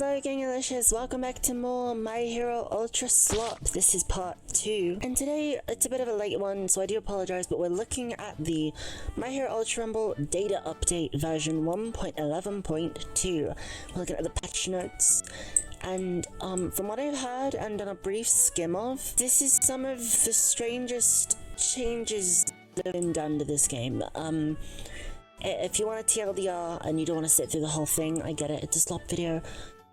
Hello Gangalicious, welcome back to more My Hero Ultra Slop. This is part 2, and today it's a bit of a late one, so I do apologize, but we're looking at the My Hero Ultra Rumble data update version 1.11.2. We're looking at the patch notes, and from what I've heard and done a brief skim of, this is some of the strangest changes that have been done to this game. If you want a TLDR and you don't want to sit through the whole thing, I get it, it's a Slop video.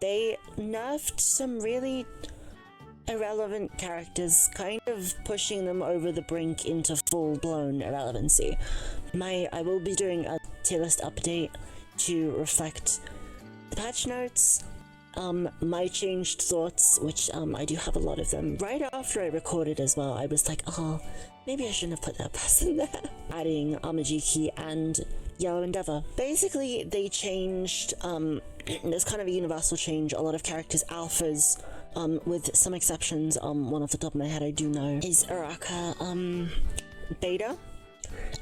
They nerfed some really irrelevant characters, kind of pushing them over the brink into full-blown irrelevancy. I will be doing a tier list update to reflect the patch notes, my changed thoughts, which I do have a lot of them. Right after I recorded as well, I was like, oh, maybe I shouldn't have put that person there. Adding Amajiki and Yellow Endeavor. Basically, they changed, there's kind of a universal change. A lot of characters alphas, with some exceptions, one off the top of my head I do know is Uraka, beta.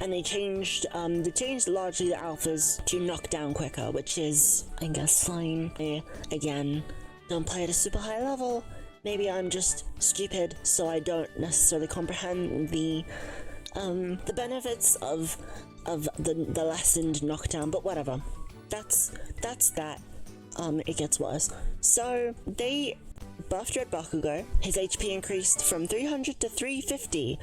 And they changed largely the alphas to knock down quicker, which is, I guess, fine. Again, don't play at a super high level. Maybe I'm just stupid, so I don't necessarily comprehend the benefits of the lessened knockdown, but whatever. That's that. It gets worse. So they buffed Red Bakugo. His HP increased from 300 to 350,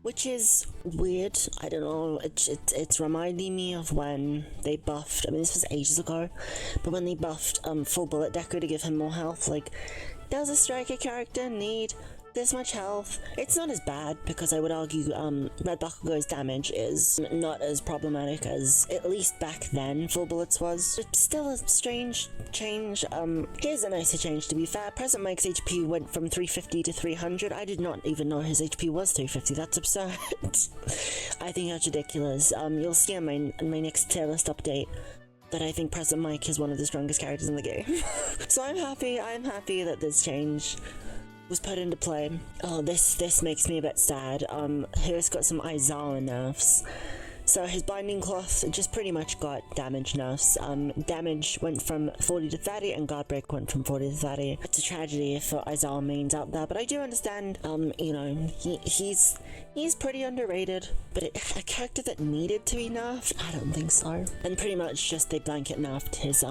which is weird. I don't know. It's reminding me of when they buffed. I mean, this was ages ago, but when they buffed Full Bullet Deku to give him more health, like, does a striker character need this much health? It's not as bad, because I would argue Red Bakugo's damage is not as problematic as, at least back then, Full Bullets was. It's still a strange change. Here's a nicer change, to be fair. Present Mike's HP went from 350 to 300. I did not even know his HP was 350. That's absurd. I think that's ridiculous. You'll see on my next tier list update that I think Present Mike is one of the strongest characters in the game. So I'm happy that this change was put into play. Oh, this makes me a bit sad. Here's got some Aizawa nerfs. So his Binding Cloth just pretty much got damage nerfs. Damage went from 40 to 30, and Guard Break went from 40 to 30. It's a tragedy for Aizawa mains out there, but I do understand, you know, he's pretty underrated, but a character that needed to be nerfed? I don't think so. And pretty much just they blanket nerfed his,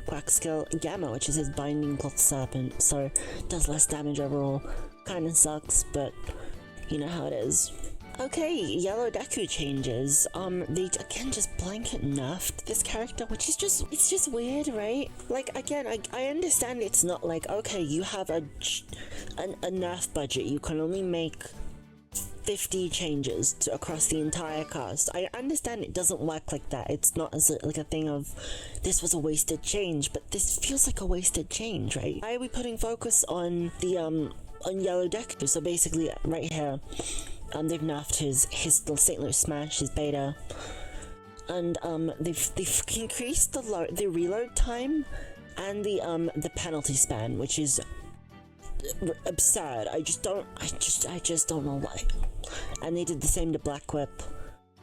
Quack skill Gamma, which is his Binding Cloth Serpent, so does less damage overall. Kinda sucks, but you know how it is. Okay, Yellow Deku changes. They again just blanket nerfed this character, which is it's just weird, right? Like, again, I understand it's not like, okay, you have a nerf budget, you can only make 50 changes across the entire cast. I understand it doesn't work like that. It's not as like a thing of, this was a wasted change, but this feels like a wasted change, right? Why are we putting focus on the, on Yellow Deku? So basically, right here, they've nerfed his St. Louis Smash, his beta, and they've increased the reload time and the penalty span, which is absurd. I just don't know why. And they did the same to Black Whip,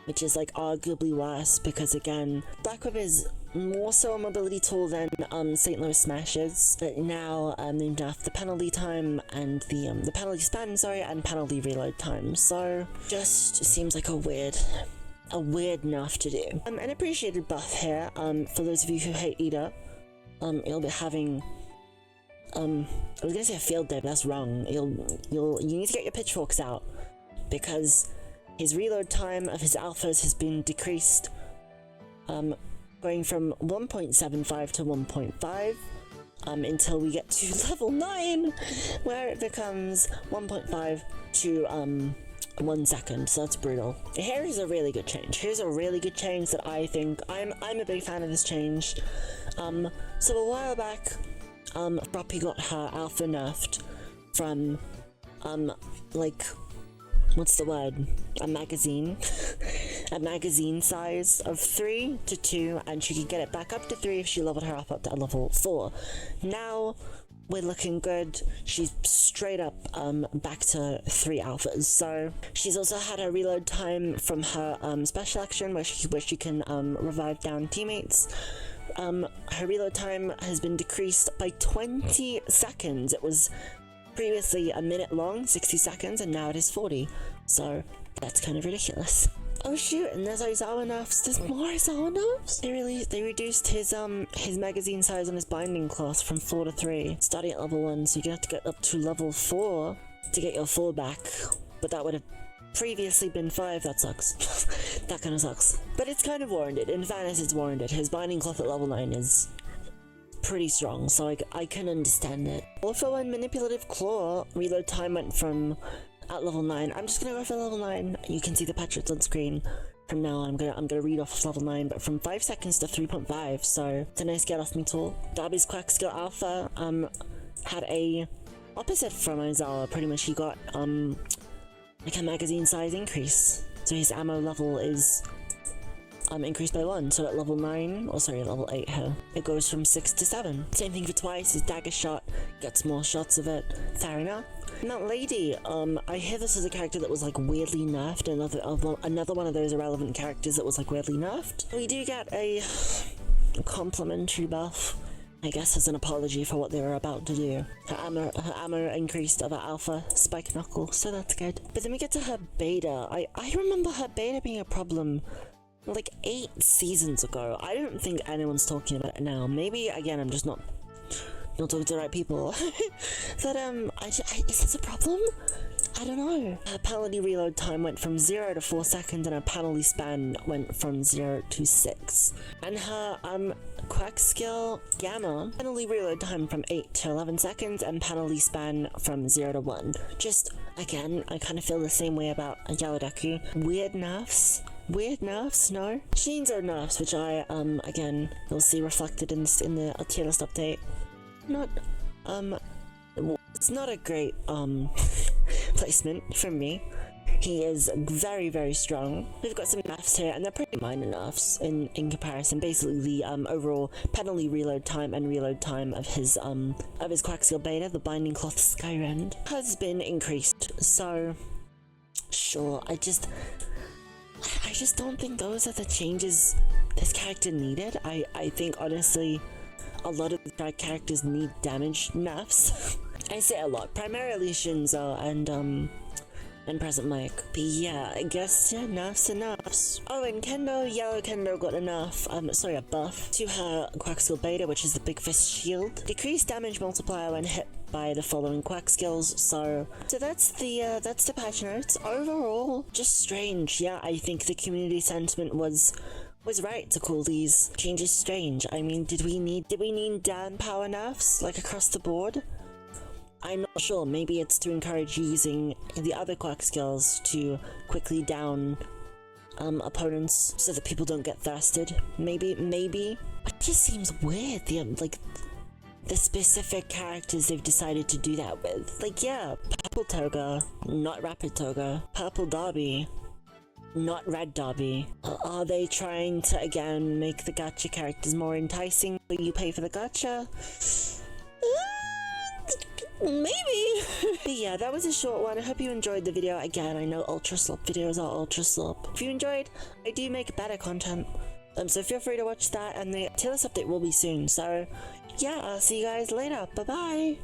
which is like arguably worse, because again, Black Whip is more so a mobility tool than St. Louis Smash is, but now they've nerfed the penalty time and the penalty span, sorry, and penalty reload time. So just seems like a weird nerf to do. An appreciated buff here, for those of you who hate Ida, you'll be having I was gonna say a field day, but that's wrong. You need to get your pitchforks out, because his reload time of his alphas has been decreased, going from 1.75 to 1.5, until we get to level 9, where it becomes 1.5 to 1 second, so that's brutal. Here is a really good change. Here's a really good change that I think, I'm a big fan of this change. So a while back, Froppy got her alpha nerfed from, like, what's the word? A magazine size of 3 to 2, and she could get it back up to 3 if she leveled her up to level 4. Now, we're looking good. She's straight up, back to 3 alphas. So, she's also had a reload time from her, special action, where she can, revive down teammates, her reload time has been decreased by 20 seconds. It was previously a minute long, 60 seconds, and now it is 40. So that's kind of ridiculous. Oh shoot, and there's Aizawa nerfs. There's more Aizawa nerfs? They reduced his magazine size on his binding cloth from 4 to 3, starting at level 1, so you're gonna have to get up to level 4 to get your 4 back. But that would have previously been 5, that sucks. That kinda sucks. But it's kind of warranted. In fairness, it's warranted. His binding cloth at level 9 is pretty strong, so I can understand it. Also, when Manipulative Claw reload time went from at level 9, I'm just gonna go for level 9. You can see the patches on screen. From now on, I'm gonna read off of level 9, but from 5 seconds to 3.5, so it's a nice get off me tool. Darby's Quack Skill Alpha had a opposite from Aizawa. Pretty much he got like a magazine size increase, so his ammo level is increased by 1, so at level 9, or sorry, level 8 here, it goes from 6 to 7. Same thing for Twice, his dagger shot gets more shots of it. Fair enough. Now Lady, I hear this is a character that was like weirdly nerfed, another one of those irrelevant characters that was like weirdly nerfed. We do get a complimentary buff, I guess, as an apology for what they were about to do. Her ammo increased of her alpha spike knuckle, so that's good. But then we get to her beta. I remember her beta being a problem like 8 seasons ago. I don't think anyone's talking about it now. Maybe, again, I'm just not talking to the right people. But, is this a problem? I don't know. Her penalty reload time went from 0 to 4 seconds, and her penalty span went from 0 to 6. And her, Quack Skill Gamma, penalty reload time from 8 to 11 seconds, and penalty span from 0 to 1. Just, again, I kind of feel the same way about Yellow Deku. Weird nerfs, no? Sheens are nerfs, which I, again, you'll see reflected in the TierList update. It's not a great, placement from me. He is very, very strong. We've got some nerfs here, and they're pretty minor nerfs in comparison. Basically, the, overall penalty reload time and reload time of his Quack Skill Beta, the Binding Cloth Skyrend, has been increased. So, sure, I just don't think those are the changes this character needed. I think, honestly, a lot of the characters need damage nerfs. I say a lot, primarily Shinzo and Present Mike. But yeah, I guess, yeah, nerfs and nerfs. Oh, and Yellow Kendo got a buff to her Quack Skill Beta, which is the Big Fist Shield. Decreased damage multiplier when hit by the following Quack Skills, so that's the patch notes. Overall, just strange. Yeah, I think the community sentiment was right to call these changes strange. I mean, did we need down power nerfs, like, across the board? I'm not sure. Maybe it's to encourage using the other Quack Skills to quickly down opponents so that people don't get thirsted. Maybe. It just seems weird, the specific characters they've decided to do that with. Like, yeah, Purple Toga, not Rapid Toga. Purple Derby, not Red Derby. Are they trying to, again, make the gacha characters more enticing so you pay for the gacha? Maybe. But yeah, that was a short one. I hope you enjoyed the video. Again, I know Ultra Slop videos are Ultra Slop. If you enjoyed, I do make better content. So feel free to watch that, and the TierList update will be soon. So yeah, I'll see you guys later. Bye bye.